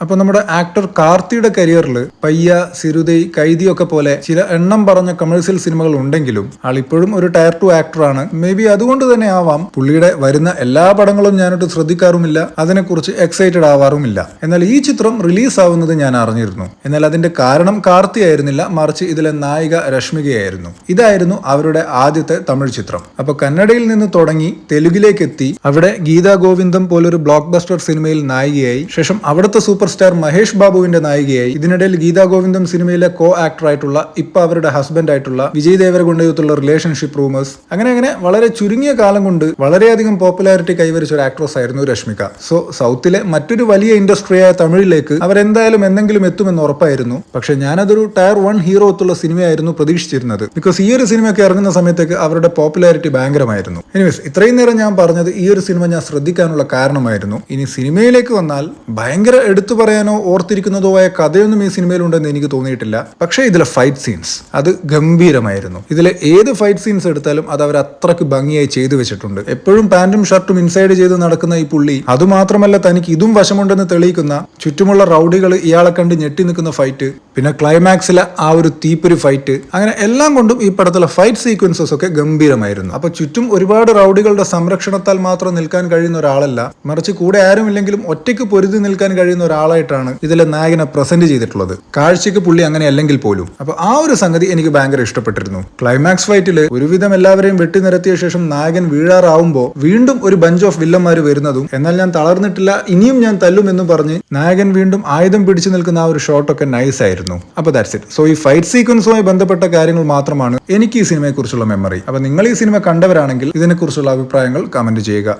അപ്പൊ നമ്മുടെ ആക്ടർ കാർത്തിയുടെ കരിയറിൽ പയ്യ, സിരുതൈ, കൈദിയൊക്കെ പോലെ ചില എണ്ണം പറഞ്ഞ കമേഴ്സ്യൽ സിനിമകൾ ഉണ്ടെങ്കിലും ആൾ ഇപ്പോഴും ഒരു ടയർ 2 ആക്ടറാണ്. മേ ബി അതുകൊണ്ട് തന്നെ ആവാം പുള്ളിയുടെ വരുന്ന എല്ലാ പടങ്ങളും ഞാനൊട്ട് ശ്രദ്ധിക്കാറുമില്ല, അതിനെക്കുറിച്ച് എക്സൈറ്റഡ് ആവാറുമില്ല. എന്നാൽ ഈ ചിത്രം റിലീസ് ആവുന്നത് ഞാൻ അറിഞ്ഞിരുന്നു. എന്നാൽ അതിന്റെ കാരണം കാർത്തി ആയിരുന്നില്ല, മറിച്ച് ഇതിലെ നായിക രശ്മികയായിരുന്നു. ഇതായിരുന്നു അവരുടെ ആദ്യത്തെ തമിഴ് ചിത്രം. അപ്പൊ കന്നഡയിൽ നിന്ന് തുടങ്ങി തെലുങ്കിലേക്ക് എത്തി, അവിടെ ഗീതാ ഗോവിന്ദം പോലൊരു ബ്ലോക്ക് ബസ്റ്റർ സിനിമയിൽ നായികയായി, ശേഷം അവിടുത്തെ സൂപ്പർ സ്റ്റാർ മഹേഷ് ബാബുവിന്റെ നായികയായി, ഇതിനിടയിൽ ഗീതാ ഗോവിന്ദം സിനിമയിലെ കോ ആക്ടർ ആയിട്ടുള്ള ഇപ്പൊ അവരുടെ ഹസ്ബൻഡ് ആയിട്ടുള്ള വിജയ് ദേവരകൊണ്ടയുത്തുള്ള റിലേഷൻഷിപ്പ് റൂമേഴ്സ്, അങ്ങനെ വളരെ ചുരുങ്ങിയ കാലം കൊണ്ട് വളരെയധികം പോപ്പുലാരിറ്റി കൈവരിച്ച ഒരു ആക്ട്രസ് ആയിരുന്നു രശ്മിക. സോ സൗത്തിലെ മറ്റൊരു വലിയ ഇൻഡസ്ട്രിയായ തമിഴിലേക്ക് അവരെന്തായാലും എന്തെങ്കിലും എത്തുമെന്ന് ഉറപ്പായിരുന്നു. പക്ഷെ ഞാനതൊരു ടയർ 1 ഹീറോ ഒത്തുള്ള സിനിമയായിരുന്നു പ്രതീക്ഷിച്ചിരുന്നത്. ബിക്കോസ് ഈ ഒരു സിനിമയൊക്കെ ഇറങ്ങുന്ന സമയത്തേക്ക് അവരുടെ പോപ്പുലാരിറ്റി ഭയങ്കരമായിരുന്നു. എനിവേസ്, ഇത്രയും നേരം ഞാൻ പറഞ്ഞത് ഈ ഒരു സിനിമ ഞാൻ ശ്രദ്ധിക്കാനുള്ള കാരണമായിരുന്നു. ഇനി സിനിമയിലേക്ക് വന്നാൽ ഭയങ്കര എടുത്തു പറയാനോ ഓർത്തിരിക്കുന്നതോ ആയ കഥയൊന്നും ഈ സിനിമയിലുണ്ടെന്ന് എനിക്ക് തോന്നിയിട്ടില്ല. പക്ഷേ ഇതിലെ ഫൈറ്റ് സീൻസ് അത് ഗംഭീരമായിരുന്നു. ഇതിലെ ഏത് ഫൈറ്റ് സീൻസ് എടുത്താലും അത് അവർ അത്രയ്ക്ക് ഭംഗിയായി ചെയ്തു വെച്ചിട്ടുണ്ട്. എപ്പോഴും പാന്റും ഷർട്ടും ഇൻസൈഡ് ചെയ്ത് നടക്കുന്ന ഈ പുള്ളി അതുമാത്രമല്ല തനിക്ക് ഇതും വശമുണ്ടെന്ന് തെളിയിക്കുന്ന, ചുറ്റുമുള്ള റൗഡികൾ ഇയാളെ കണ്ട് ഞെട്ടി നിൽക്കുന്ന ഫൈറ്റ്, പിന്നെ ക്ലൈമാക്സിലെ ആ ഒരു തീപ്പൊരി ഫൈറ്റ്, അങ്ങനെ എല്ലാം കൊണ്ടും ഈ പടത്തിലെ ഫൈറ്റ് സീക്വൻസസ് ഒക്കെ ഗംഭീരമായിരുന്നു. അപ്പൊ ചുറ്റും ഒരുപാട് റൗഡികളുടെ സംരക്ഷണത്താൽ മാത്രം നിൽക്കാൻ കഴിയുന്ന ഒരാളല്ല, മറിച്ച് കൂടെ ആരുമില്ലെങ്കിലും ഒറ്റയ്ക്ക് പൊരുതി നിൽക്കാൻ കഴിയുന്ന ഒരാളായിട്ടാണ് ഇതിലെ നായകനെ പ്രസന്റ് ചെയ്തിട്ടുള്ളത്. കാഴ്ചയ്ക്ക് പുള്ളി അങ്ങനെ അല്ലെങ്കിൽ പോലും. അപ്പൊ ആ ഒരു സംഗതി എനിക്ക് ഭയങ്കര ഇഷ്ടപ്പെട്ടിരുന്നു. ക്ലൈമാക്സ് ഫൈറ്റില് ഒരുവിധം എല്ലാവരെയും വെട്ടിനിരത്തിയ ശേഷം നായകൻ വീഴാറാവുമ്പോ വീണ്ടും ഒരു ബഞ്ച് ഓഫ് വില്ലന്മാര് വരുന്നതും, എന്നാൽ ഞാൻ തളർന്നിട്ടില്ല, ഇനിയും ഞാൻ തല്ലും എന്ന് പറഞ്ഞ് നായകൻ വീണ്ടും ആയുധം പിടിച്ചു നിൽക്കുന്ന ആ ഒരു ഷോട്ടൊക്കെ നൈസ് ആയിരുന്നു. അപ്പൊ ദാറ്റ്സ് ഇറ്റ്. സോ ഈ ഫൈറ്റ് സീക്വൻസുമായി ബന്ധപ്പെട്ട കാര്യങ്ങൾ മാത്രമാണ് എനിക്ക് ഈ സിനിമയെ കുറിച്ചുള്ള മെമ്മറി. അപ്പൊ നിങ്ങൾ ഈ സിനിമ കണ്ടവരാണെങ്കിൽ ഇതിനെക്കുറിച്ചുള്ള അഭിപ്രായങ്ങൾ കമന്റ് ചെയ്യുക.